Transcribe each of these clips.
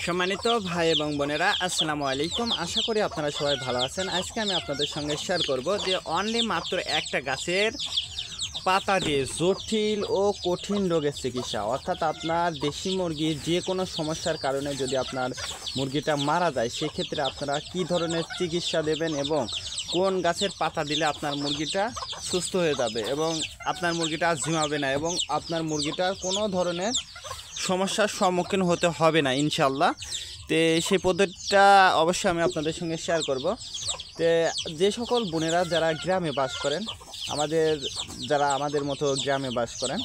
সম্মানিত ভাই এবং বোনেরা, আসসালামু আলাইকুম। আশা করি আপনারা সবাই ভালো আছেন। আজকে আমি আপনাদের সঙ্গে শেয়ার করব যে অনলি মাত্র একটা গাছের পাতা দিয়ে জটিল ও কঠিন রোগের চিকিৎসা, অর্থাৎ আপনার দেশি মুরগির যে কোনো সমস্যার কারণে যদি আপনার মুরগিটা মারা যায়, সেক্ষেত্রে আপনারা কী ধরনের চিকিৎসা দেবেন এবং কোন গাছের পাতা দিলে আপনার মুরগিটা সুস্থ হয়ে যাবে এবং আপনার মুরগিটা আর ঝিমাবে না এবং আপনার মুরগিটার কোনো ধরনের সমস্যার সম্মুখীন হতে হবে না ইনশাল্লাহ। তো সেই পদ্ধতিটা অবশ্যই আমি আপনাদের সঙ্গে শেয়ার করব। তো যে সকল বোনেরা যারা গ্রামে বাস করেন, যারা আমাদের মতো গ্রামে বাস করেন,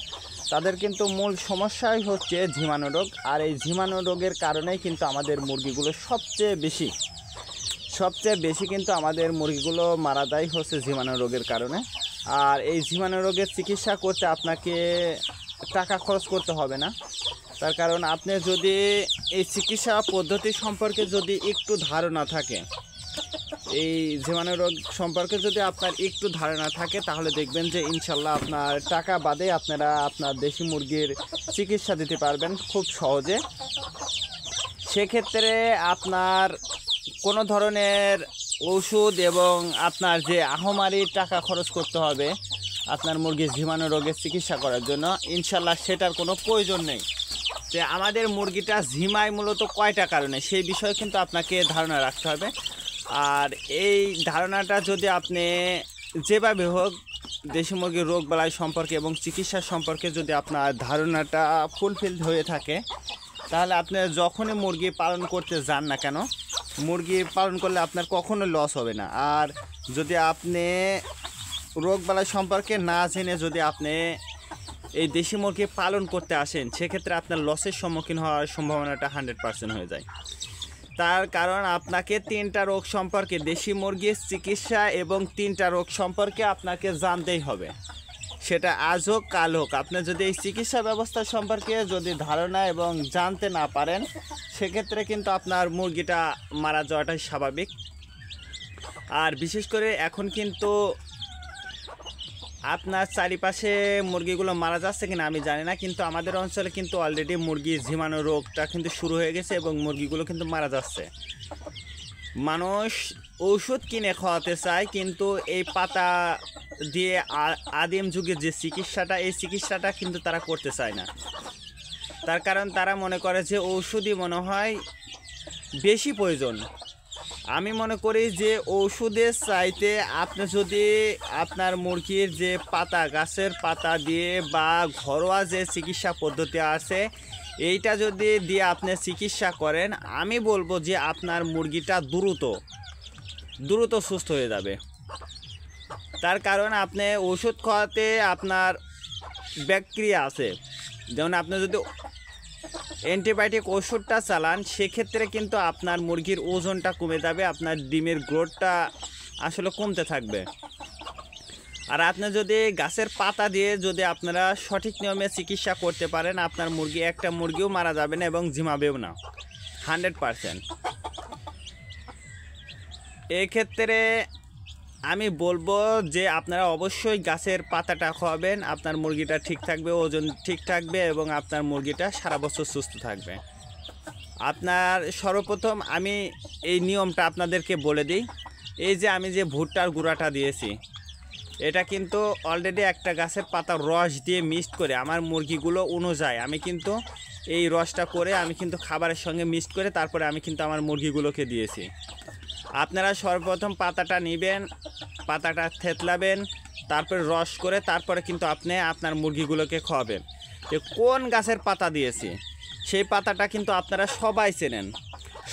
তাদের কিন্তু মূল সমস্যাই হচ্ছে ঝিমানো রোগ। আর এই ঝিমানো রোগের কারণেই কিন্তু আমাদের মুরগিগুলো সবচেয়ে বেশি কিন্তু আমাদের মুরগিগুলো মারা যায় হচ্ছে ঝিমানো রোগের কারণে। আর এই ঝিমানো রোগের চিকিৎসা করতে আপনাকে টাকা খরচ করতে হবে না। তার কারণ আপনি যদি এই চিকিৎসা পদ্ধতি সম্পর্কে যদি একটু ধারণা থাকে, এই জীবাণু রোগ সম্পর্কে যদি আপনার একটু ধারণা থাকে, তাহলে দেখবেন যে ইনশাল্লাহ আপনার টাকা বাদে আপনারা আপনার দেশি মুরগির চিকিৎসা দিতে পারবেন খুব সহজে। সেক্ষেত্রে আপনার কোনো ধরনের ওষুধ এবং আপনার যে আহামরি টাকা খরচ করতে হবে আপনার মুরগির জীবাণু রোগের চিকিৎসা করার জন্য, ইনশাল্লাহ সেটার কোনো প্রয়োজন নেই। যে আমাদের মুরগিটা ঝিমায় মূলত কয়টা কারণে, সেই বিষয়ে কিন্তু আপনাকে ধারণা রাখতে হবে। আর এই ধারণাটা যদি আপনি যেভাবে হোক দেশি মুরগির রোগ বালাই সম্পর্কে এবং চিকিৎসা সম্পর্কে যদি আপনার ধারণাটা ফুলফিল হয়ে থাকে, তাহলে আপনি যখনই মুরগি পালন করতে যান না কেন, মুরগি পালন করলে আপনার কখনো লস হবে না। আর যদি আপনি রোগ বালাই সম্পর্কে না জেনে যদি আপনি এই দেশি মুরগি পালন করতে আসেন, সেক্ষেত্রে আপনার লসের সম্মুখীন হওয়ার সম্ভাবনাটা 100% হয়ে যায়। তার কারণ আপনাকে 3টা রোগ সম্পর্কে, দেশি মুরগির চিকিৎসা এবং 3টা রোগ সম্পর্কে আপনাকে জানতেই হবে। সেটা আজ হোক কাল হোক, আপনি যদি এই চিকিৎসা ব্যবস্থা সম্পর্কে যদি ধারণা এবং জানতে না পারেন, সেক্ষেত্রে কিন্তু আপনার মুরগিটা মারা যাওয়াটাই স্বাভাবিক। আর বিশেষ করে এখন কিন্তু আপনার চারিপাশে মুরগিগুলো মারা যাচ্ছে কিনা আমি জানি না, কিন্তু আমাদের অঞ্চলে কিন্তু অলরেডি মুরগির ঝিমানো রোগটা কিন্তু শুরু হয়ে গেছে এবং মুরগিগুলো কিন্তু মারা যাচ্ছে। মানুষ ঔষধ কিনে খাওয়াতে চায়, কিন্তু এই পাতা দিয়ে আদিম যুগের যে চিকিৎসাটা, এই চিকিৎসাটা কিন্তু তারা করতে চায় না। তার কারণ তারা মনে করে যে ঔষধই মনে হয় বেশি প্রয়োজন। আমি মনে করি যে ওষুধের চাইতে আপনি যদি আপনার মুরগির যে পাতা, গাছের পাতা দিয়ে বা ঘরোয়া যে চিকিৎসা পদ্ধতি আছে, এইটা যদি দিয়ে আপনি চিকিৎসা করেন, আমি বলবো যে আপনার মুরগিটা দ্রুত সুস্থ হয়ে যাবে। তার কারণ আপনি ওষুধ খাওয়াতে আপনার ব্যাকটেরিয়া আছে, যেমন আপনি যদি অ্যান্টিবায়োটিক ওষুধটা চালান, সেক্ষেত্রে কিন্তু আপনার মুরগির ওজনটা কমে যাবে, আপনার ডিমের গ্রোথটা আসলে কমতে থাকবে। আর আপনি যদি গাছের পাতা দিয়ে যদি আপনারা সঠিক নিয়মে চিকিৎসা করতে পারেন, আপনার মুরগি একটা মুরগিও মারা যাবে না এবং ঝিমাবেও না 100%। এক্ষেত্রে আমি বলবো যে আপনারা অবশ্যই গাছের পাতাটা খাওয়াবেন, আপনার মুরগিটা ঠিক থাকবে, ওজন ঠিক থাকবে এবং আপনার মুরগিটা সারা বছর সুস্থ থাকবে। আপনার সর্বপ্রথম আমি এই নিয়মটা আপনাদেরকে বলে দিই। এই যে আমি যে ভুট্টার গুঁড়াটা দিয়েছি, এটা কিন্তু অলরেডি একটা গাছের পাতার রস দিয়ে মিক্সড করে আমার মুরগিগুলো অনুযায়ী আমি কিন্তু এই রসটা করে আমি কিন্তু খাবারের সঙ্গে মিক্সড করে তারপরে আমি কিন্তু আমার মুরগিগুলোকে দিয়েছি। আপনারা সর্বপ্রথম পাতাটা নেবেন, পাতাটা থেতলাবেন, তারপরে রস করে তারপরে কিন্তু আপনি আপনার মুরগিগুলোকে খাওয়াবেন। তো কোন গাছের পাতা দিয়েছি সেই পাতাটা কিন্তু আপনারা সবাই চেনেন।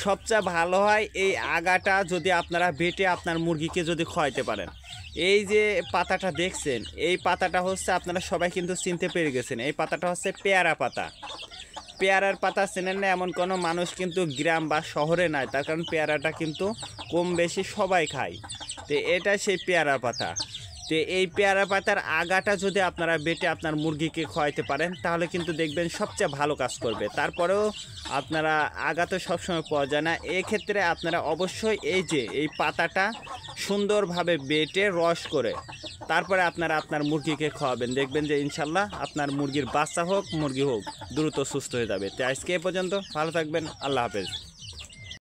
সবচেয়ে ভালো হয় এই আগাটা যদি আপনারা বেটে আপনার মুরগিকে যদি খাওয়াইতে পারেন। এই যে পাতাটা দেখছেন, এই পাতাটা হচ্ছে আপনারা সবাই কিন্তু চিনতে পেরে গেছেন, এই পাতাটা হচ্ছে পেয়ারা পাতা। পেয়ারার পাতা চেনেন না এমন কোনো মানুষ কিন্তু গ্রাম বা শহরে নাই, তার কারণ পেয়ারাটা কিন্তু কম বেশি সবাই খায়। তো এটা সেই পেয়ারা পাতা। তো এই পেয়ারা পাতার আগাটা যদি আপনারা বেটে আপনার মুরগিকে খাওয়াইতে পারেন, তাহলে কিন্তু দেখবেন সবচেয়ে ভালো কাজ করবে। তারপরেও আপনারা আগা তো সবসময় পাওয়া যায় না, এক্ষেত্রে আপনারা অবশ্যই এই যে এই পাতাটা সুন্দরভাবে বেটে রস করে তারপরে আপনারা আপনার মুরগিকে খাওয়াবেন, দেখবেন যে ইনশাল্লাহ আপনার মুরগির বাচ্চা হোক মুরগি হোক দ্রুত সুস্থ হয়ে যাবে। তো আজকে এ পর্যন্ত, ভালো থাকবেন, আল্লাহ হাফেজ।